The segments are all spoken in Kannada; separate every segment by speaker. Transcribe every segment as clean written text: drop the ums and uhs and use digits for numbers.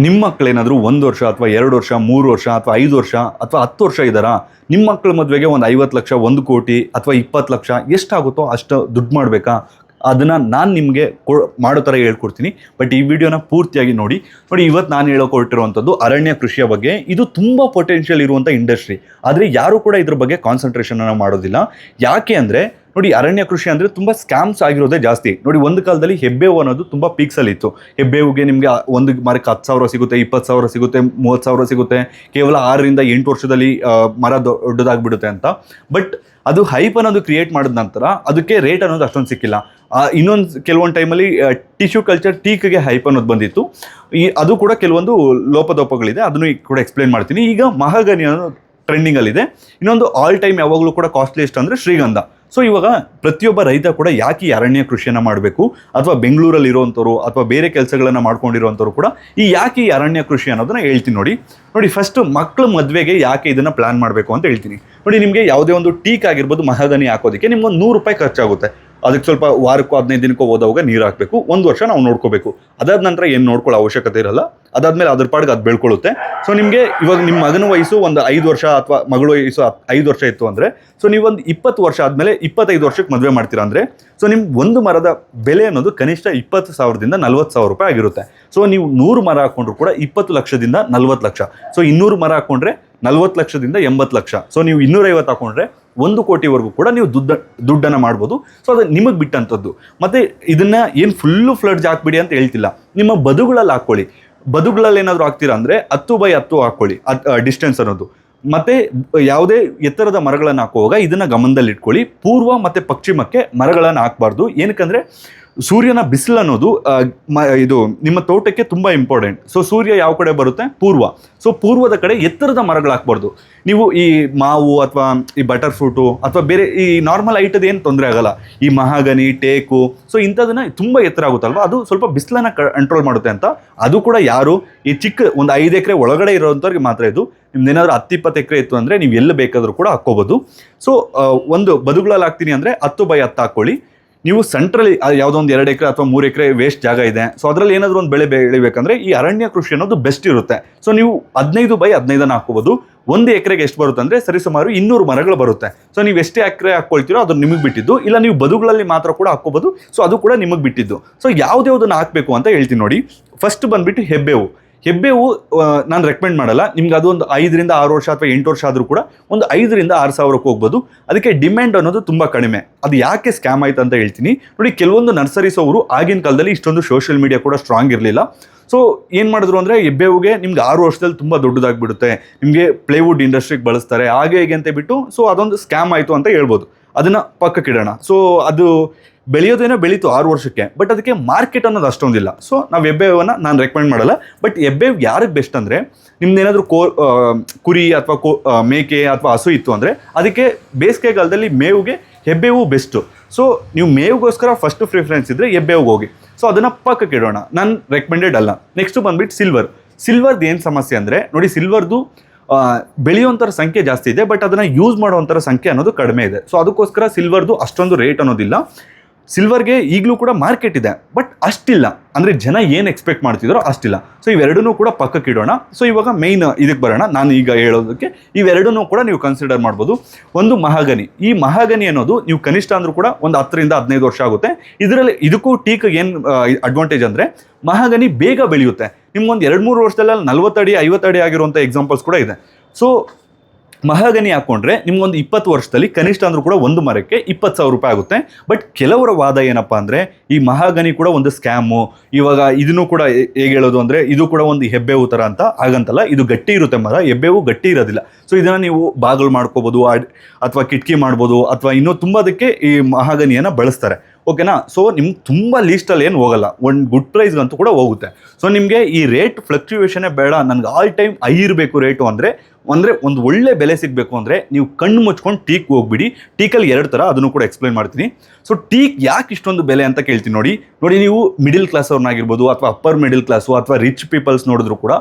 Speaker 1: ನಿಮ್ಮ ಮಕ್ಕಳೇನಾದರೂ 1 ವರ್ಷ ಅಥವಾ 2 ವರ್ಷ 3 ವರ್ಷ ಅಥವಾ 5 ವರ್ಷ ಅಥವಾ 10 ವರ್ಷ ಇದ್ದಾರಾ? ನಿಮ್ಮ ಮಕ್ಕಳ ಮದುವೆಗೆ ಒಂದು 50 ಲಕ್ಷ 1 ಕೋಟಿ ಅಥವಾ 20 ಲಕ್ಷ ಎಷ್ಟಾಗುತ್ತೋ ಅಷ್ಟು ದುಡ್ಡು ಮಾಡಬೇಕಾ? ಅದನ್ನು ನಾನು ನಿಮಗೆ ಮಾಡೋ ಥರ ಹೇಳ್ಕೊಡ್ತೀನಿ. ಬಟ್ ಈ ವಿಡಿಯೋನ ಪೂರ್ತಿಯಾಗಿ ನೋಡಿ. ಇವತ್ತು ನಾನು ಹೇಳೋಕೊಟ್ಟಿರುವಂಥದ್ದು ಅರಣ್ಯ ಕೃಷಿಯ ಬಗ್ಗೆ. ಇದು ತುಂಬ ಪೊಟೆನ್ಷಿಯಲ್ ಇರುವಂಥ ಇಂಡಸ್ಟ್ರಿ, ಆದರೆ ಯಾರೂ ಕೂಡ ಇದ್ರ ಬಗ್ಗೆ ಕಾನ್ಸಂಟ್ರೇಷನನ್ನು ಮಾಡೋದಿಲ್ಲ. ಯಾಕೆ ಅಂದರೆ ನೋಡಿ, ಅರಣ್ಯ ಕೃಷಿ ಅಂದರೆ ತುಂಬ ಸ್ಕ್ಯಾಮ್ಸ್ ಆಗಿರೋದೇ ಜಾಸ್ತಿ. ನೋಡಿ, ಒಂದು ಕಾಲದಲ್ಲಿ ಹೆಬ್ಬೇವು ಅನ್ನೋದು ತುಂಬ ಪೀಕ್ಸಲ್ಲಿತ್ತು. ಹೆಬ್ಬೇವಿಗೆ ನಿಮಗೆ ಒಂದು ಮರಕ್ಕೆ 10,000 ಸಿಗುತ್ತೆ, 20,000 ಸಿಗುತ್ತೆ, 30,000 ಸಿಗುತ್ತೆ, ಕೇವಲ 6ರಿಂದ 8 ವರ್ಷದಲ್ಲಿ ಮರ ದೊಡ್ಡದಾಗ್ಬಿಡುತ್ತೆ ಅಂತ. ಬಟ್ ಅದು ಹೈಪ್ ಅನ್ನೋದು ಕ್ರಿಯೇಟ್ ಮಾಡಿದ ನಂತರ ಅದಕ್ಕೆ ರೇಟ್ ಅನ್ನೋದು ಅಷ್ಟೊಂದು ಸಿಕ್ಕಿಲ್ಲ. ಇನ್ನೊಂದು ಕೆಲವೊಂದು ಟೈಮಲ್ಲಿ ಟಿಶ್ಯೂ ಕಲ್ಚರ್ ಟೀಕ್ಗೆ ಹೈಪ್ ಅನ್ನೋದು ಬಂದಿತ್ತು. ಅದು ಕೂಡ ಕೆಲವೊಂದು ಲೋಪದೋಪಗಳಿದೆ, ಅದನ್ನು ಕೂಡ ಎಕ್ಸ್ಪ್ಲೇನ್ ಮಾಡ್ತೀನಿ. ಈಗ ಮಹಾಗನಿ ಅನ್ನೋದು ಟ್ರೆಂಡಿಂಗಲ್ಲಿದೆ. ಇನ್ನೊಂದು ಆಲ್ ಟೈಮ್ ಯಾವಾಗಲೂ ಕೂಡ ಕಾಸ್ಟ್ಲಿಯೆಸ್ಟ್ ಅಂದರೆ ಶ್ರೀಗಂಧ. ಸೊ ಇವಾಗ ಪ್ರತಿಯೊಬ್ಬ ರೈತ ಕೂಡ ಯಾಕೆ ಈ ಅರಣ್ಯ ಕೃಷಿಯನ್ನು ಮಾಡಬೇಕು, ಅಥವಾ ಬೆಂಗಳೂರಲ್ಲಿ ಇರೋವಂಥವ್ರು ಅಥವಾ ಬೇರೆ ಕೆಲಸಗಳನ್ನು ಮಾಡ್ಕೊಂಡಿರೋವಂಥವ್ರು ಕೂಡ ಯಾಕೆ ಈ ಅರಣ್ಯ ಕೃಷಿ ಅನ್ನೋದನ್ನ ಹೇಳ್ತೀನಿ. ನೋಡಿ ಫಸ್ಟ್ ಮಕ್ಕಳ ಮದುವೆಗೆ ಯಾಕೆ ಇದನ್ನು ಪ್ಲ್ಯಾನ್ ಮಾಡಬೇಕು ಅಂತ ಹೇಳ್ತೀನಿ. ನೋಡಿ, ನಿಮಗೆ ಯಾವುದೇ ಒಂದು ಟೀಕ್ ಆಗಿರ್ಬೋದು, ಮಹಾಗನಿ ಹಾಕೋದಕ್ಕೆ ನಿಮ್ಗೊಂದು 100 ರೂಪಾಯಿ ಖರ್ಚಾಗುತ್ತೆ. ಅದಕ್ಕೆ ಸ್ವಲ್ಪ ವಾರಕ್ಕೋ 15 ದಿನಕ್ಕೋ ಹೋದವಾಗ ನೀರು ಹಾಕಬೇಕು. 1 ವರ್ಷ ನಾವು ನೋಡ್ಕೋಬೇಕು. ಅದಾದ ನಂತರ ಏನು ನೋಡ್ಕೊಳ್ಳೋ ಅವಶ್ಯಕತೆ ಇರಲ್ಲ. ಅದಾದಮೇಲೆ ಅದ್ರ ಪಾಡಿಗೆ ಅದು ಬೆಳ್ಕೊಳ್ಳುತ್ತೆ. ಸೊ ನಿಮಗೆ ಇವಾಗ ನಿಮ್ಮ ಮಗನ ವಯಸ್ಸು ಒಂದು 5 ವರ್ಷ ಅಥವಾ ಮಗಳ ವಯಸ್ಸು 5 ವರ್ಷ ಇತ್ತು ಅಂದರೆ, ಸೊ ನೀವೊಂದು 20 ವರ್ಷ ಆದಮೇಲೆ 25 ವರ್ಷಕ್ಕೆ ಮದುವೆ ಮಾಡ್ತೀರಾ ಅಂದರೆ, ಸೊ ನಿಮ್ಮ ಒಂದು ಮರದ ಬೆಲೆ ಅನ್ನೋದು ಕನಿಷ್ಠ 20,000ದಿಂದ 40,000 ರೂಪಾಯಿ ಆಗಿರುತ್ತೆ. ಸೊ ನೀವು 100 ಮರ ಹಾಕ್ಕೊಂಡ್ರು ಕೂಡ 20 ಲಕ್ಷದಿಂದ 40 ಲಕ್ಷ. ಸೊ 200 ಮರ ಹಾಕ್ಕೊಂಡ್ರೆ 40 ಲಕ್ಷದಿಂದ 80 ಲಕ್ಷ. ಸೊ ನೀವು 250 ಹಾಕೊಂಡ್ರೆ 1 ಕೋಟಿವರೆಗೂ ಕೂಡ ನೀವು ದುಡ್ಡನ್ನು ಮಾಡ್ಬೋದು. ಸೊ ಅದು ನಿಮಗೆ ಬಿಟ್ಟಂಥದ್ದು. ಮತ್ತು ಇದನ್ನು ಏನು ಫುಲ್ಲು ಫ್ಲಡ್ಜ್ ಹಾಕ್ಬಿಡಿ ಅಂತ ಹೇಳ್ತಿಲ್ಲ. ನಿಮ್ಮ ಬದುಗಳಲ್ಲಿ ಹಾಕ್ಕೊಳ್ಳಿ. ಬದುಗಳಲ್ಲಿ ಏನಾದರೂ ಹಾಕ್ತೀರಾ ಅಂದರೆ 10x10 ಹಾಕ್ಕೊಳ್ಳಿ ಡಿಸ್ಟೆನ್ಸ್ ಅನ್ನೋದು. ಮತ್ತು ಯಾವುದೇ ಎತ್ತರದ ಮರಗಳನ್ನು ಹಾಕುವಾಗ ಇದನ್ನು ಗಮನದಲ್ಲಿ ಇಟ್ಕೊಳ್ಳಿ. ಪೂರ್ವ ಮತ್ತು ಪಶ್ಚಿಮಕ್ಕೆ ಮರಗಳನ್ನು ಹಾಕಬಾರ್ದು. ಏನಕ್ಕಂದರೆ ಸೂರ್ಯನ ಬಿಸಿಲು ಅನ್ನೋದು ಇದು ನಿಮ್ಮ ತೋಟಕ್ಕೆ ತುಂಬ ಇಂಪಾರ್ಟೆಂಟ್. ಸೊ ಸೂರ್ಯ ಯಾವ ಕಡೆ ಬರುತ್ತೆ? ಪೂರ್ವ. ಸೊ ಪೂರ್ವದ ಕಡೆ ಎತ್ತರದ ಮರಗಳು ಹಾಕ್ಬಾರ್ದು. ನೀವು ಈ ಮಾವು ಅಥವಾ ಈ ಬಟರ್ ಫ್ರೂಟು ಅಥವಾ ಬೇರೆ ಈ ನಾರ್ಮಲ್ ಐಟದ ಏನು ತೊಂದರೆ ಆಗಲ್ಲ. ಈ ಮಹಾಗನಿ, ಟೇಕು, ಸೊ ಇಂಥದನ್ನ ತುಂಬ ಎತ್ತರ ಆಗುತ್ತಲ್ವ, ಅದು ಸ್ವಲ್ಪ ಬಿಸಿಲನ್ನು ಕಂಟ್ರೋಲ್ ಮಾಡುತ್ತೆ ಅಂತ. ಅದು ಕೂಡ ಯಾರು ಈ ಚಿಕ್ಕ ಒಂದು 5 ಎಕರೆ ಒಳಗಡೆ ಇರೋವಂಥವ್ರಿಗೆ ಮಾತ್ರ ಇದು. ನಿಮ್ದೇನಾದ್ರು 10-20 ಎಕರೆ ಇತ್ತು ಅಂದರೆ ನೀವು ಎಲ್ಲಿ ಬೇಕಾದರೂ ಕೂಡ ಹಾಕ್ಕೋಬೋದು. ಸೊ ಒಂದು ಬದುಗಳಲ್ಲಿ ಹಾಕ್ತೀನಿ ಅಂದರೆ 10x10 ಹಾಕ್ಕೊಳ್ಳಿ. ನೀವು ಸೆಂಟ್ರಲ್ಲಿ ಯಾವುದೋ ಒಂದು 2 ಎಕರೆ ಅಥವಾ 3 ಎಕರೆ ವೇಸ್ಟ್ ಜಾಗ ಇದೆ, ಸೊ ಅದರಲ್ಲಿ ಏನಾದರೂ ಒಂದು ಬೆಳೆ ಬೆಳಿಬೇಕಂದ್ರೆ ಈ ಅರಣ್ಯ ಕೃಷಿ ಅನ್ನೋದು ಬೆಸ್ಟ್ ಇರುತ್ತೆ. ಸೊ ನೀವು 15x15 ಹಾಕ್ಕೋಬೋದು. 1 ಎಕರೆಗೆ ಎಷ್ಟು ಬರುತ್ತೆ ಅಂದರೆ ಸರಿಸುಮಾರು 200 ಮರಗಳು ಬರುತ್ತೆ. ಸೊ ನೀವು ಎಷ್ಟೇ ಎಕರೆ ಹಾಕ್ಕೊಳ್ತೀರೋ ಅದು ನಿಮಗೆ ಬಿಟ್ಟಿದ್ದು. ಇಲ್ಲ ನೀವು ಬದುಗಳಲ್ಲಿ ಮಾತ್ರ ಕೂಡ ಹಾಕ್ಕೋಬೋದು. ಸೊ ಅದು ಕೂಡ ನಿಮಗೆ ಬಿಟ್ಟಿದ್ದು. ಸೊ ಯಾವುದ್ಯಾವುದನ್ನು ಹಾಕಬೇಕು ಅಂತ ಹೇಳ್ತೀನಿ ನೋಡಿ. ಫಸ್ಟ್ ಬಂದುಬಿಟ್ಟು ಹೆಬ್ಬೇವು ನಾನು ರೆಕಮೆಂಡ್ ಮಾಡಲ್ಲ ನಿಮ್ಗೆ. ಅದು ಒಂದು 5ರಿಂದ 6 ವರ್ಷ ಅಥವಾ 8 ವರ್ಷ ಆದರೂ ಕೂಡ ಒಂದು 5ರಿಂದ 6 ಸಾವಿರಕ್ಕೆ ಹೋಗ್ಬೋದು. ಅದಕ್ಕೆ ಡಿಮ್ಯಾಂಡ್ ಅನ್ನೋದು ತುಂಬ ಕಡಿಮೆ. ಅದು ಯಾಕೆ ಸ್ಕ್ಯಾಮ್ ಆಯ್ತು ಅಂತ ಹೇಳ್ತೀನಿ ನೋಡಿ. ಕೆಲವೊಂದು ನರ್ಸರೀಸ್ ಅವರು ಆಗಿನ ಕಾಲದಲ್ಲಿ ಇಷ್ಟೊಂದು ಸೋಷಿಯಲ್ ಮೀಡಿಯಾ ಕೂಡ ಸ್ಟ್ರಾಂಗ್ ಇರಲಿಲ್ಲ. ಸೊ ಏನು ಮಾಡಿದ್ರು ಅಂದರೆ ಹೆಬ್ಬೇವಿಗೆ ನಿಮ್ಗೆ 6 ವರ್ಷದಲ್ಲಿ ತುಂಬ ದೊಡ್ಡದಾಗ್ಬಿಡುತ್ತೆ, ನಿಮಗೆ ಪ್ಲೇವುಡ್ ಇಂಡಸ್ಟ್ರಿಗೆ ಬಳಸ್ತಾರೆ, ಹಾಗೆ ಹೇಗೆ ಅಂತ ಬಿಟ್ಟು ಸೊ ಅದೊಂದು ಸ್ಕ್ಯಾಮ್ ಆಯಿತು ಅಂತ ಹೇಳ್ಬೋದು. ಅದನ್ನು ಪಕ್ಕಕ್ಕಿಡೋಣ. ಸೊ ಅದು ಬೆಳೆಯೋದೇನೋ ಬೆಳೀತು 6 ವರ್ಷಕ್ಕೆ, ಬಟ್ ಅದಕ್ಕೆ ಮಾರ್ಕೆಟ್ ಅನ್ನೋದು ಅಷ್ಟೊಂದಿಲ್ಲ. ಸೊ ನಾವು ಹೆಬ್ಬೇವನ್ನು ನಾನು ರೆಕಮೆಂಡ್ ಮಾಡಲ್ಲ. ಬಟ್ ಹೆಬ್ಬೇವು ಯಾರಿಗೆ ಬೆಸ್ಟ್ ಅಂದರೆ, ನಿಮ್ದೇನಾದರೂ ಕುರಿ ಅಥವಾ ಮೇಕೆ ಅಥವಾ ಹಸು ಇತ್ತು ಅಂದರೆ ಅದಕ್ಕೆ ಬೇಸಿಗೆಗಾಲದಲ್ಲಿ ಮೇವಿಗೆ ಹೆಬ್ಬೇವು ಬೆಸ್ಟು. ಸೊ ನೀವು ಮೇವಿಗೋಸ್ಕರ ಫಸ್ಟ್ ಪ್ರಿಫರೆನ್ಸ್ ಇದ್ದರೆ ಹೆಬ್ಬೇವಿಗೆ ಹೋಗಿ. ಸೊ ಅದನ್ನು ಪಕ್ಕಕ್ಕಿಡೋಣ, ನಾನು ರೆಕಮೆಂಡೆಡ್ ಅಲ್ಲ. ನೆಕ್ಸ್ಟು ಬಂದುಬಿಟ್ಟು ಸಿಲ್ವರ್ದು ಏನು ಸಮಸ್ಯೆ ಅಂದರೆ ನೋಡಿ, ಸಿಲ್ವರ್ದು ಬೆಳೆಯುವಂಥರ ಸಂಖ್ಯೆ ಜಾಸ್ತಿ ಇದೆ, ಬಟ್ ಅದನ್ನು ಯೂಸ್ ಮಾಡುವಂಥರ ಸಂಖ್ಯೆ ಅನ್ನೋದು ಕಡಿಮೆ ಇದೆ. ಸೊ ಅದಕ್ಕೋಸ್ಕರ ಸಿಲ್ವರ್ದು ಅಷ್ಟೊಂದು ರೇಟ್ ಅನ್ನೋದಿಲ್ಲ. ಸಿಲ್ವರ್ಗೆ ಈಗಲೂ ಕೂಡ ಮಾರ್ಕೆಟ್ ಇದೆ, ಬಟ್ ಅಷ್ಟಿಲ್ಲ. ಅಂದರೆ ಜನ ಏನು ಎಕ್ಸ್ಪೆಕ್ಟ್ ಮಾಡ್ತಿದ್ದಾರೋ ಅಷ್ಟಿಲ್ಲ. ಸೊ ಇವೆರಡನ್ನೂ ಕೂಡ ಪಕ್ಕಕ್ಕಿಡೋಣ. ಸೊ ಇವಾಗ ಮೇಯ್ನ್ ಇದಕ್ಕೆ ಬರೋಣ. ನಾನು ಈಗ ಹೇಳೋದಕ್ಕೆ ಇವೆರಡನ್ನೂ ಕೂಡ ನೀವು ಕನ್ಸಿಡರ್ ಮಾಡ್ಬೋದು. ಒಂದು ಮಹಾಗನಿ. ಈ ಮಹಾಗನಿ ಅನ್ನೋದು ನೀವು ಕನಿಷ್ಠ ಅಂದರೂ ಕೂಡ ಒಂದು 10ರಿಂದ 15 ವರ್ಷ ಆಗುತ್ತೆ. ಇದಕ್ಕೂ ಟೀಕ್ಗೆ ಏನು ಅಡ್ವಾಂಟೇಜ್ ಅಂದರೆ ಮಹಾಗನಿ ಬೇಗ ಬೆಳೆಯುತ್ತೆ. ನಿಮ್ಗೊಂದು 2-3 ವರ್ಷದಲ್ಲ 40 ಅಡಿ 50 ಅಡಿ ಆಗಿರುವಂಥ ಎಕ್ಸಾಂಪಲ್ಸ್ ಕೂಡ ಇದೆ. ಸೊ ಮಹಾಗನಿ ಹಾಕ್ಕೊಂಡ್ರೆ ನಿಮ್ಗೊಂದು 20 ವರ್ಷದಲ್ಲಿ ಕನಿಷ್ಠ ಅಂದರೂ ಕೂಡ ಒಂದು ಮರಕ್ಕೆ 20,000 ರೂಪಾಯಿ ಆಗುತ್ತೆ. ಬಟ್ ಕೆಲವರ ವಾದ ಏನಪ್ಪ ಅಂದರೆ ಈ ಮಹಾಗನಿ ಕೂಡ ಒಂದು ಸ್ಕ್ಯಾಮು. ಇವಾಗ ಇದನ್ನು ಕೂಡ ಹೇಗೆ ಹೇಳೋದು ಅಂದರೆ ಇದು ಕೂಡ ಒಂದು ಹೆಬ್ಬೇವು ಥರ ಅಂತ ಆಗಂತಲ್ಲ. ಇದು ಗಟ್ಟಿ ಇರುತ್ತೆ ಮರ, ಹೆಬ್ಬೇವು ಗಟ್ಟಿ ಇರೋದಿಲ್ಲ. ಸೊ ಇದನ್ನು ನೀವು ಬಾಗಿಲು ಮಾಡ್ಕೋಬೋದು ಅಥವಾ ಕಿಟಕಿ ಮಾಡ್ಬೋದು, ಅಥವಾ ಇನ್ನೂ ತುಂಬದಕ್ಕೆ ಈ ಮಹಾಗನಿಯನ್ನು ಬಳಸ್ತಾರೆ. ಓಕೆನಾ? ಸೊ ನಿಮ್ಗೆ ತುಂಬ ಲೀಸ್ಟಲ್ಲಿ ಏನು ಹೋಗಲ್ಲ, ಒಂದು ಗುಡ್ ಪ್ರೈಸ್ಗಂತೂ ಕೂಡ ಹೋಗುತ್ತೆ. ಸೊ ನಿಮಗೆ ಈ ರೇಟ್ ಫ್ಲಕ್ಚುಯೇಷನೇ ಬೇಡ, ನನಗೆ ಆಲ್ ಟೈಮ್ ಹೈ ಇರಬೇಕು ರೇಟು ಅಂದರೆ ಅಂದರೆ ಒಂದು ಒಳ್ಳೆ ಬೆಲೆ ಸಿಗಬೇಕು ಅಂದರೆ ನೀವು ಕಣ್ಣು ಮುಚ್ಕೊಂಡು ಟೀಕ್ ಹೋಗ್ಬಿಡಿ. ಟೀಕಲ್ಲಿ 2 ಥರ, ಅದನ್ನು ಕೂಡ ಎಕ್ಸ್ಪ್ಲೈನ್ ಮಾಡ್ತೀನಿ. ಸೊ ಟೀಕ್ ಯಾಕೆ ಇಷ್ಟೊಂದು ಬೆಲೆ ಅಂತ ಕೇಳ್ತೀನಿ. ನೋಡಿ ನೀವು ಮಿಡಿಲ್ ಕ್ಲಾಸ್ ಅವ್ರನ್ನಾಗಿರ್ಬೋದು ಅಥವಾ ಅಪ್ಪರ್ ಮಿಡಿಲ್ ಕ್ಲಾಸು ಅಥವಾ ರಿಚ್ ಪೀಪಲ್ಸ್ ನೋಡಿದ್ರು ಕೂಡ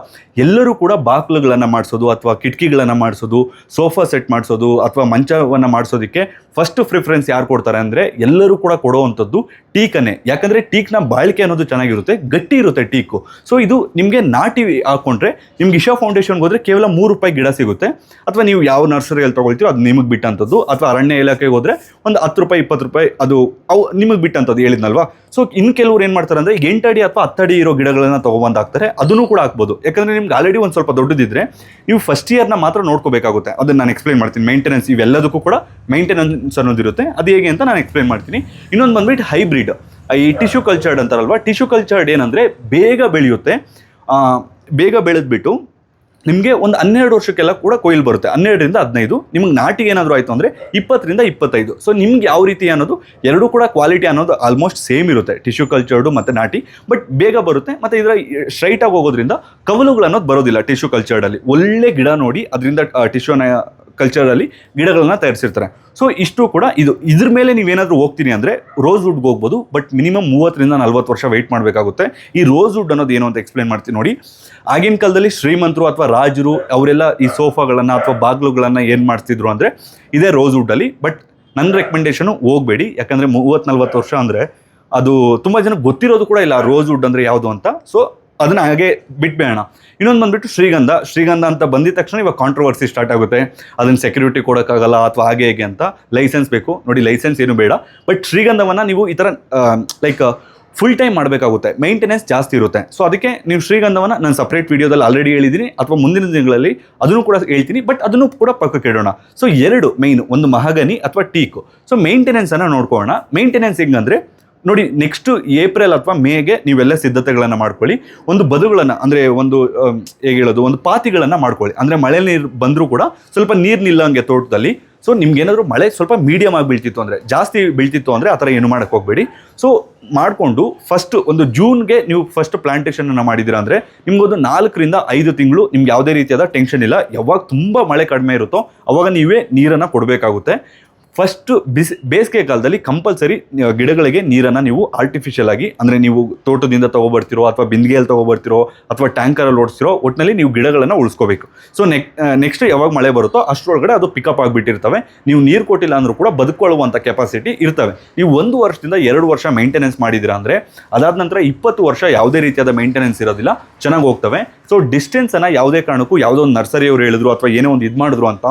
Speaker 1: ಎಲ್ಲರೂ ಕೂಡ ಬಾಗಿಲುಗಳನ್ನು ಮಾಡಿಸೋದು ಅಥವಾ ಕಿಟಕಿಗಳನ್ನು ಮಾಡಿಸೋದು, ಸೋಫಾ ಸೆಟ್ ಮಾಡಿಸೋದು ಅಥವಾ ಮಂಚವನ್ನು ಮಾಡಿಸೋದಕ್ಕೆ ಫಸ್ಟ್ ಪ್ರಿಫರೆನ್ಸ್ ಯಾರು ಕೊಡ್ತಾರೆ ಅಂದರೆ ಎಲ್ಲರೂ ಕೂಡ ಕೊಡುವಂಥದ್ದು ಟೀಕನ್ನೇ. ಯಾಕಂದರೆ ಟೀಕ್ನ ಬಾಳಿಕೆ ಅನ್ನೋದು ಚೆನ್ನಾಗಿರುತ್ತೆ, ಗಟ್ಟಿ ಇರುತ್ತೆ ಟೀಕು. ಸೊ ಇದು ನಿಮಗೆ ನಾಟಿ ಹಾಕ್ಕೊಂಡ್ರೆ ನಿಮ್ಗೆ ಇಶಾ ಫೌಂಡೇಶನ್ಗೆ ಹೋದರೆ ಕೇವಲ ₹3 ಗಿಡ ಸಿಗುತ್ತೆ. ಅಥವಾ ನೀವು ಯಾವ ನರ್ಸರಿಯಲ್ಲಿ ತೊಗೊಳ್ತೀರೋ ಅದು ನಿಮಗೆ ಬಿಟ್ಟಂಥದ್ದು. ಅಥವಾ ಅರಣ್ಯ ಇಲಾಖೆಗೆ ಹೋದರೆ ಒಂದು ₹10 ₹20 ಅದು ಅವು ನಿಮಗೆ ಬಿಟ್ಟಂಥದ್ದು ಹೇಳಿದ್ನಲ್ವಾ. ಸೊ ಇನ್ನು ಕೆಲವ್ರು ಏನು ಮಾಡ್ತಾರೆ ಅಂದರೆ 8 ಅಡಿ ಅಥವಾ 10 ಅಡಿ ಇರೋ ಗಿಡಗಳನ್ನು ತೊಗೊಬಂದು ಹಾಕ್ತಾರೆ. ಅದನ್ನು ಕೂಡ ಹಾಕ್ಬೋದು. ಯಾಕಂದರೆ ನಿಮ್ಗೆ ಆಲ್ರೆಡಿ ಒಂದು ಸ್ವಲ್ಪ ದೊಡ್ಡದಿದ್ದರೆ ನೀವು ಫಸ್ಟ್ ಇಯರ್ನ ಮಾತ್ರ ನೋಡ್ಕೋಬೇಕಾಗುತ್ತೆ. ಅದನ್ನು ನಾನು ಎಕ್ಸ್ಪ್ಲೈನ್ ಮಾಡ್ತೀನಿ. ಮೇಂಟೆನೆನ್ಸ್ ಇವೆಲ್ಲದಕ್ಕೂ ಕೂಡ ಮೇಂಟೆನೆನ್ಸ್ ಅನ್ನೋದಿರುತ್ತೆ. ಅದು ಹೇಗೆ ಅಂತ ನಾನು ಎಕ್ಸ್ಪ್ಲೈನ್ ಮಾಡ್ತೀನಿ. ಇನ್ನೊಂದು ಬಂದ್ಬಿಟ್ಟು ಹೈಬ್ರಿಡ್, ಈ ಟಿಶ್ಯೂ ಕಲ್ಚರ್ಡ್ ಅಂತಾರಲ್ವಾ. ಟಿಶ್ಯೂ ಕಲ್ಚರ್ಡ್ ಏನಂದರೆ ಬೇಗ ಬೆಳೆಯುತ್ತೆ. ಬೇಗ ಬೆಳೆದ್ಬಿಟ್ಟು ನಿಮಗೆ ಒಂದು 12 ವರ್ಷಕ್ಕೆಲ್ಲ ಕೂಡ ಕೊಯ್ಲು ಬರುತ್ತೆ. 12ರಿಂದ 15. ನಿಮ್ಗೆ ನಾಟಿಗೆ ಏನಾದರೂ ಆಯಿತು ಅಂದರೆ 20ರಿಂದ 25. ಸೊ ನಿಮ್ಗೆ ಯಾವ ರೀತಿ ಅನ್ನೋದು ಎರಡೂ ಕೂಡ ಕ್ವಾಲಿಟಿ ಅನ್ನೋದು ಆಲ್ಮೋಸ್ಟ್ ಸೇಮ್ ಇರುತ್ತೆ, ಟಿಶ್ಯೂ ಕಲ್ಚರ್ಡು ಮತ್ತು ನಾಟಿ. ಬಟ್ ಬೇಗ ಬರುತ್ತೆ ಮತ್ತು ಇದರ ಸ್ಟ್ರೈಟಾಗಿ ಹೋಗೋದ್ರಿಂದ ಕವಲುಗಳು ಅನ್ನೋದು ಬರೋದಿಲ್ಲ. ಟಿಶ್ಯೂ ಕಲ್ಚರ್ಡಲ್ಲಿ ಒಳ್ಳೆ ಗಿಡ ನೋಡಿ ಅದರಿಂದ ಟಿಶ್ಯೂನ ಕಲ್ಚರಲ್ಲಿ ಗಿಡಗಳನ್ನ ತಯಾರಿಸಿರ್ತಾರೆ. ಸೊ ಇಷ್ಟು ಕೂಡ ಇದ್ರ ಮೇಲೆ ನೀವೇನಾದರೂ ಹೋಗ್ತೀನಿ ಅಂದರೆ ರೋಸ್ ವುಡ್ಗೆ ಹೋಗ್ಬೋದು. ಬಟ್ ಮಿನಿಮಮ್ 30ರಿಂದ 40 ವರ್ಷ ವೆಯ್ಟ್ ಮಾಡಬೇಕಾಗುತ್ತೆ. ಈ ರೋಸ್ ವುಡ್ ಅನ್ನೋದು ಏನು ಅಂತ ಎಕ್ಸ್ಪ್ಲೇನ್ ಮಾಡ್ತೀನಿ ನೋಡಿ. ಆಗಿನ ಕಾಲದಲ್ಲಿ ಶ್ರೀಮಂತರು ಅಥವಾ ರಾಜರು ಅವರೆಲ್ಲ ಈ ಸೋಫಾಗಳನ್ನು ಅಥವಾ ಬಾಗಿಲುಗಳನ್ನು ಏನು ಮಾಡ್ತಿದ್ರು ಅಂದರೆ ಇದೇ ರೋಸ್ ವುಡ್ಡಲ್ಲಿ. ಬಟ್ ನನ್ನ ರೆಕಮೆಂಡೇಷನು ಹೋಗಬೇಡಿ. ಯಾಕಂದರೆ 30-40 ವರ್ಷ ಅಂದರೆ ಅದು ತುಂಬ ಜನಕ್ಕೆ ಗೊತ್ತಿರೋದು ಕೂಡ ಇಲ್ಲ ರೋಸ್ ವುಡ್ ಅಂದರೆ ಯಾವುದು ಅಂತ. ಸೊ ಅದನ್ನು ಹಾಗೆ ಬಿಟ್ಬೇಡ. ಇನ್ನೊಂದು ಬಂದುಬಿಟ್ಟು ಶ್ರೀಗಂಧ ಅಂತ ಬಂದಿದ ತಕ್ಷಣ ಇವಾಗ ಕಾಂಟ್ರವರ್ಸಿ ಸ್ಟಾರ್ಟ್ ಆಗುತ್ತೆ. ಅದನ್ನು ಸೆಕ್ಯೂರಿಟಿ ಕೊಡೋಕ್ಕಾಗಲ್ಲ ಅಥವಾ ಹಾಗೆ ಹೇಗೆ ಅಂತ ಲೈಸೆನ್ಸ್ ಬೇಕು. ನೋಡಿ ಲೈಸೆನ್ಸ್ ಏನು ಬೇಡ. ಬಟ್ ಶ್ರೀಗಂಧವನ್ನು ನೀವು ಈ ಥರ ಲೈಕ್ ಫುಲ್ ಟೈಮ್ ಮಾಡಬೇಕಾಗುತ್ತೆ, ಮೇಂಟೆನೆನ್ಸ್ ಜಾಸ್ತಿ ಇರುತ್ತೆ. ಸೊ ಅದಕ್ಕೆ ನೀವು ಶ್ರೀಗಂಧವನ್ನು ನಾನು ಸಪ್ರೇಟ್ ವೀಡಿಯೋದಲ್ಲಿ ಆಲ್ರೆಡಿ ಹೇಳಿದ್ದೀನಿ, ಅಥವಾ ಮುಂದಿನ ದಿನಗಳಲ್ಲಿ ಅದನ್ನು ಕೂಡ ಹೇಳ್ತೀನಿ. ಬಟ್ ಅದನ್ನು ಕೂಡ ಪಕ್ಕಕ್ಕೆ ಇಡೋಣ. ಸೊ 2 ಮೇಯ್ನು, ಒಂದು ಮಹಗನಿ ಅಥವಾ ಟೀಕು. ಸೊ ಮೇಂಟೆನೆನ್ಸನ್ನು ನೋಡ್ಕೊಳ್ಳೋಣ. ಮೇಂಟೆನೆನ್ಸ್ ಹೆಂಗಂದರೆ ನೋಡಿ, ನೆಕ್ಸ್ಟ್ ಏಪ್ರಿಲ್ ಅಥವಾ ಮೇಗೆ ನೀವೆಲ್ಲ ಸಿದ್ಧತೆಗಳನ್ನು ಮಾಡ್ಕೊಳ್ಳಿ. ಒಂದು ಬದುಗಳನ್ನು ಅಂದರೆ ಒಂದು ಹೇಗೆ ಹೇಳೋದು, ಒಂದು ಪಾತಿಗಳನ್ನು ಮಾಡ್ಕೊಳ್ಳಿ. ಅಂದರೆ ಮಳೆ ನೀರು ಬಂದರೂ ಕೂಡ ಸ್ವಲ್ಪ ನೀರು ನಿಲ್ಲಂಗೆ ತೋಟದಲ್ಲಿ. ಸೊ ನಿಮ್ಗೇನಾದರೂ ಮಳೆ ಸ್ವಲ್ಪ ಮೀಡಿಯಮ್ ಆಗಿ ಬೀಳ್ತಿತ್ತು ಅಂದರೆ, ಜಾಸ್ತಿ ಬೀಳ್ತಿತ್ತು ಅಂದರೆ ಆ ಥರ ಏನು ಮಾಡೋಕ್ಕೆ ಹೋಗಬೇಡಿ. ಸೊ ಮಾಡಿಕೊಂಡು ಫಸ್ಟ್ ಒಂದು ಜೂನ್ಗೆ ನೀವು ಫಸ್ಟ್ ಪ್ಲಾಂಟೇಷನನ್ನು ಮಾಡಿದ್ದೀರಾ ಅಂದರೆ ನಿಮ್ಗೊಂದು 4ರಿಂದ 5 ತಿಂಗಳು ನಿಮ್ಗೆ ಯಾವುದೇ ರೀತಿಯಾದ ಟೆನ್ಷನ್ ಇಲ್ಲ. ಯಾವಾಗ ತುಂಬ ಮಳೆ ಕಡಿಮೆ ಇರುತ್ತೋ ಅವಾಗ ನೀವೇ ನೀರನ್ನು ಕೊಡಬೇಕಾಗುತ್ತೆ. ಫಸ್ಟು ಬೇಸಿಗೆ ಕಾಲದಲ್ಲಿ ಕಂಪಲ್ಸರಿ ಗಿಡಗಳಿಗೆ ನೀರನ್ನು ನೀವು ಆರ್ಟಿಫಿಷಿಯಲ್ ಆಗಿ, ಅಂದರೆ ನೀವು ತೋಟದಿಂದ ತೊಗೊಬರ್ತಿರೋ ಅಥವಾ ಬಿಂದಿಗೆಯಲ್ಲಿ ತೊಗೊಬರ್ತಿರೋ ಅಥವಾ ಟ್ಯಾಂಕರಲ್ಲಿ ಓಡಿಸ್ತಿರೋ, ಒಟ್ಟಿನಲ್ಲಿ ನೀವು ಗಿಡಗಳನ್ನು ಉಳಿಸ್ಕೋಬೇಕು. ಸೊ ನೆಕ್ಸ್ಟ್ ಯಾವಾಗ ಮಳೆ ಬರುತ್ತೋ ಅಷ್ಟರೊಳಗಡೆ ಅದು ಪಿಕಪ್ ಆಗಿಬಿಟ್ಟಿರ್ತವೆ. ನೀವು ನೀರು ಕೊಟ್ಟಿಲ್ಲ ಅಂದರೂ ಕೂಡ ಬದುಕೊಳ್ಳುವಂಥ ಕೆಪಾಸಿಟಿ ಇರ್ತವೆ. ನೀವು 1 ವರ್ಷದಿಂದ 2 ವರ್ಷ ಮೇಂಟೆನೆನ್ಸ್ ಮಾಡಿದ್ದೀರಾ ಅಂದರೆ ಅದಾದ ನಂತರ 20 ವರ್ಷ ಯಾವುದೇ ರೀತಿಯಾದ ಮೇಂಟೆನೆನ್ಸ್ ಇರೋದಿಲ್ಲ, ಚೆನ್ನಾಗಿ ಹೋಗ್ತವೆ. ಸೊ ಡಿಸ್ಟೆನ್ಸನ್ನು ಯಾವುದೇ ಕಾರಣಕ್ಕೂ ಯಾವುದೋ ಒಂದು ನರ್ಸರಿಯವರು ಹೇಳಿದ್ರು ಅಥವಾ ಏನೋ ಒಂದು ಇದು ಮಾಡಿದ್ರು ಅಂತ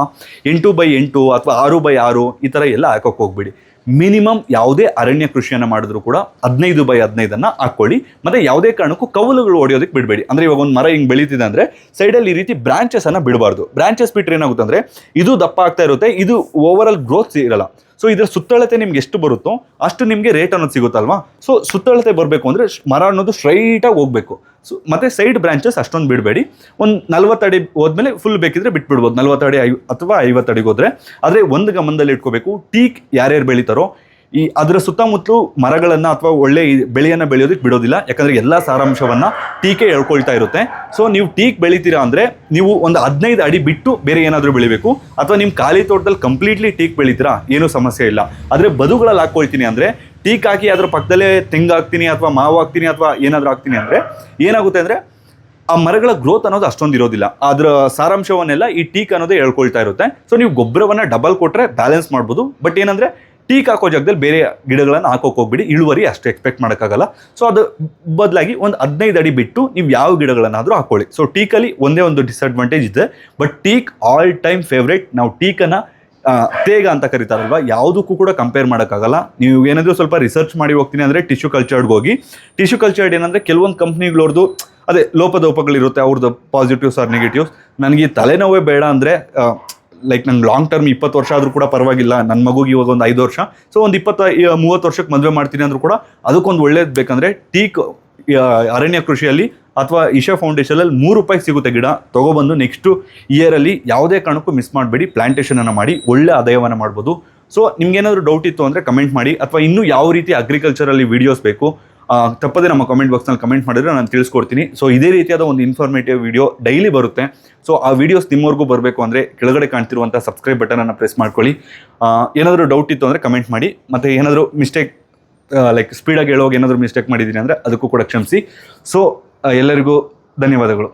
Speaker 1: 8x8 ಅಥವಾ 6x6 ಈ ಥರ ಎಲ್ಲ ಹಾಕೋಕೆ ಹೋಗ್ಬಿಡಿ. ಮಿನಿಮಮ್ ಯಾವುದೇ ಅರಣ್ಯ ಕೃಷಿಯನ್ನು ಮಾಡಿದ್ರು ಕೂಡ 15x15 ಹಾಕ್ಕೊಳ್ಳಿ. ಮತ್ತು ಯಾವುದೇ ಕಾರಣಕ್ಕೂ ಕವಲುಗಳು ಹೊಡೆಯೋದಕ್ಕೆ ಬಿಡಬೇಡಿ. ಅಂದರೆ ಇವಾಗ ಒಂದು ಮರ ಹಿಂಗೆ ಬೆಳೀತಿದೆ ಅಂದರೆ ಸೈಡಲ್ಲಿ ಈ ರೀತಿ ಬ್ರಾಂಚಸನ್ನು ಬಿಡಬಾರ್ದು. ಬ್ರಾಂಚಸ್ ಬಿಟ್ಟರೆ ಏನಾಗುತ್ತೆ ಅಂದರೆ ಇದು ದಪ್ಪ ಆಗ್ತಾ ಇರುತ್ತೆ, ಇದು ಓವರ್ ಆಲ್ ಗ್ರೋತ್ ಇರಲ್ಲ. ಸೊ ಇದರ ಸುತ್ತಳತೆ ನಿಮ್ಗೆ ಎಷ್ಟು ಬರುತ್ತೋ ಅಷ್ಟು ನಿಮಗೆ ರೇಟ್ ಅನ್ನೋದು ಸಿಗುತ್ತಲ್ವಾ. ಸೊ ಸುತ್ತಳತೆ ಬರಬೇಕು ಅಂದರೆ ಮರ ಅನ್ನೋದು ಸ್ಟ್ರೈಟಾಗಿ ಹೋಗಬೇಕು. ಸೊ ಮತ್ತು ಸೈಡ್ ಬ್ರಾಂಚಸ್ ಅಷ್ಟೊಂದು ಬಿಡಬೇಡಿ. ಒಂದು 40 ಅಡಿ ಹೋದ್ಮೇಲೆ ಫುಲ್ ಬೇಕಿದ್ರೆ ಬಿಟ್ಬಿಡ್ಬೋದು. 40 ಅಡಿ ಅಥವಾ 50 ಅಡಿಗೆ ಹೋದರೆ. ಆದರೆ ಒಂದು ಗಮನದಲ್ಲಿ ಇಟ್ಕೋಬೇಕು, ಟೀಕ್ ಯಾರ್ಯಾರು ಬೆಳೀತಾರೋ ಅದರ ಸುತ್ತಮುತ್ತಲು ಮರಗಳನ್ನು ಅಥವಾ ಒಳ್ಳೆ ಬೆಳೆಯನ್ನು ಬೆಳೆಯೋದಕ್ಕೆ ಬಿಡೋದಿಲ್ಲ. ಯಾಕಂದರೆ ಎಲ್ಲ ಸಾರಾಂಶವನ್ನು ಟೀಕೆ ಹೇಳ್ಕೊಳ್ತಾ ಇರುತ್ತೆ. ಸೊ ನೀವು ಟೀಕ್ ಬೆಳಿತೀರಾ ಅಂದರೆ ನೀವು ಒಂದು 15 ಅಡಿ ಬಿಟ್ಟು ಬೇರೆ ಏನಾದರೂ ಬೆಳಿಬೇಕು. ಅಥವಾ ನಿಮ್ಮ ಖಾಲಿ ತೋಟದಲ್ಲಿ ಕಂಪ್ಲೀಟ್ಲಿ ಟೀಕ್ ಬೆಳಿತೀರಾ, ಏನೂ ಸಮಸ್ಯೆ ಇಲ್ಲ. ಆದರೆ ಬದುಗಳಲ್ಲಿ ಹಾಕ್ಕೊಳ್ತೀನಿ ಅಂದರೆ ಟೀಕ್ ಹಾಕಿ ಅದರ ಪಕ್ಕದಲ್ಲೇ ತೆಂಗು ಹಾಕ್ತೀನಿ ಅಥವಾ ಮಾವು ಹಾಕ್ತೀನಿ ಅಥವಾ ಏನಾದರೂ ಹಾಕ್ತೀನಿ ಅಂದರೆ ಏನಾಗುತ್ತೆ ಅಂದರೆ ಆ ಮರಗಳ ಗ್ರೋತ್ ಅನ್ನೋದು ಅಷ್ಟೊಂದು ಇರೋದಿಲ್ಲ. ಅದರ ಸಾರಾಂಶವನ್ನೆಲ್ಲ ಈ ಟೀಕ್ ಅನ್ನೋದೇ ಹೇಳ್ಕೊಳ್ತಾ ಇರುತ್ತೆ. ಸೊ ನೀವು ಗೊಬ್ಬರವನ್ನು ಡಬಲ್ ಕೊಟ್ಟರೆ ಬ್ಯಾಲೆನ್ಸ್ ಮಾಡ್ಬೋದು. ಬಟ್ ಏನಂದರೆ ಟೀಕ್ ಹಾಕೋ ಜಾಗದಲ್ಲಿ ಬೇರೆ ಗಿಡಗಳನ್ನು ಹಾಕೋಕೆ ಹೋಗ್ಬಿಡಿ, ಇಳುವರಿ ಅಷ್ಟು ಎಕ್ಸ್ಪೆಕ್ಟ್ ಮಾಡೋಕ್ಕಾಗಲ್ಲ. ಸೊ ಅದು ಬದಲಾಗಿ ಒಂದು 15 ಅಡಿ ಬಿಟ್ಟು ನೀವು ಯಾವ ಗಿಡಗಳನ್ನಾದರೂ ಹಾಕ್ಕೊಳ್ಳಿ. ಸೊ ಟೀಕಲ್ಲಿ ಒಂದೇ ಒಂದು ಡಿಸಡ್ವಾಂಟೇಜ್ ಇದೆ, but teak all time favourite. ನಾವು ಟೀಕನ್ನು ತೇಗ ಅಂತ ಕರೀತಾರಲ್ವ, ಯಾವುದಕ್ಕೂ ಕೂಡ ಕಂಪೇರ್ ಮಾಡೋಕ್ಕಾಗಲ್ಲ. ನೀವು ಏನಾದರೂ ಸ್ವಲ್ಪ ರಿಸರ್ಚ್ ಮಾಡಿ ಹೋಗ್ತೀನಿ ಅಂದರೆ ಟಿಶ್ಯೂ ಕಲ್ಚರ್ಡ್ಗೆ ಹೋಗಿ. ಟಿಶ್ಯೂ ಕಲ್ಚರ್ಡ್ ಏನಂದರೆ ಕೆಲವೊಂದು ಕಂಪ್ನಿಗಳವ್ರದ್ದು ಅದೇ ಲೋಪದೋಪಗಳಿರುತ್ತೆ, ಅವ್ರದ್ದು ಪಾಸಿಟಿವ್ಸ್ ಆರ್ ನೆಗೆಟಿವ್ಸ್. ನನಗೆ ತಲೆನೋವೇ ಬೇಡ ಅಂದರೆ ಲೈಕ್ ನಂಗೆ ಲಾಂಗ್ ಟರ್ಮ್ 20 ವರ್ಷ ಆದರೂ ಕೂಡ ಪರವಾಗಿಲ್ಲ, ನನ್ನ ಮಗುಗೆ ಇವಾಗ ಒಂದು 5 ವರ್ಷ, ಸೊ ಒಂದು 20-30 ವರ್ಷಕ್ಕೆ ಮದುವೆ ಮಾಡ್ತೀನಿ ಅಂದರೂ ಕೂಡ ಅದಕ್ಕೊಂದು ಒಳ್ಳೇದು ಬೇಕಂದರೆ ಟೀಕ್ ಅರಣ್ಯ ಕೃಷಿಯಲ್ಲಿ ಅಥವಾ ಇಶಾ ಫೌಂಡೇಶನಲ್ಲಿ ₹3 ಸಿಗುತ್ತೆ ಗಿಡ. ತೊಗೊಬಂದು ನೆಕ್ಸ್ಟು ಇಯರಲ್ಲಿ ಯಾವುದೇ ಕಾರಣಕ್ಕೂ ಮಿಸ್ ಮಾಡಬೇಡಿ, ಪ್ಲಾಂಟೇಷನನ್ನು ಮಾಡಿ ಒಳ್ಳೆ ಆದಾಯವನ್ನು ಮಾಡ್ಬೋದು. ಸೊ ನಿಮ್ಗೇನಾದರೂ ಡೌಟ್ ಇತ್ತು ಅಂದರೆ ಕಮೆಂಟ್ ಮಾಡಿ, ಅಥವಾ ಇನ್ನೂ ಯಾವ ರೀತಿ ಅಗ್ರಿಕಲ್ಚರಲ್ಲಿ ವೀಡಿಯೋಸ್ ಬೇಕು ತಪ್ಪದೆ ನಮ್ಮ ಕಮೆಂಟ್ ಬಾಕ್ಸ್ನಲ್ಲಿ ಕಮೆಂಟ್ ಮಾಡಿದ್ರೆ ನಾನು ತಿಳಿಸ್ಕೊಡ್ತೀನಿ. ಸೊ ಇದೇ ರೀತಿಯಾದ ಒಂದು ಇನ್ಫಾರ್ಮೇಟಿವ್ ವಿಡಿಯೋ ಡೈಲಿ ಬರುತ್ತೆ. ಸೊ ಆ ವಿಡಿಯೋಸ್ ನಿಮ್ಮವರೆಗೂ ಬರಬೇಕು ಅಂದರೆ ಕೆಳಗಡೆ ಕಾಣ್ತಿರುವಂಥ ಸಬ್ಸ್ಕ್ರೈಬ್ ಬಟನನ್ನು ಪ್ರೆಸ್ ಮಾಡ್ಕೊಳ್ಳಿ. ಏನಾದರೂ ಡೌಟ್ ಇತ್ತು ಅಂದರೆ ಕಮೆಂಟ್ ಮಾಡಿ. ಮತ್ತು ಏನಾದರೂ ಮಿಸ್ಟೇಕ್ ಲೈಕ್ ಸ್ಪೀಡಾಗಿ ಹೇಳೋವಾಗ ಏನಾದರೂ ಮಿಸ್ಟೇಕ್ ಮಾಡಿದ್ದೀನಿ ಅಂದರೆ ಅದಕ್ಕೂ ಕೂಡ ಕ್ಷಮಿಸಿ. ಸೊ ಎಲ್ಲರಿಗೂ ಧನ್ಯವಾದಗಳು.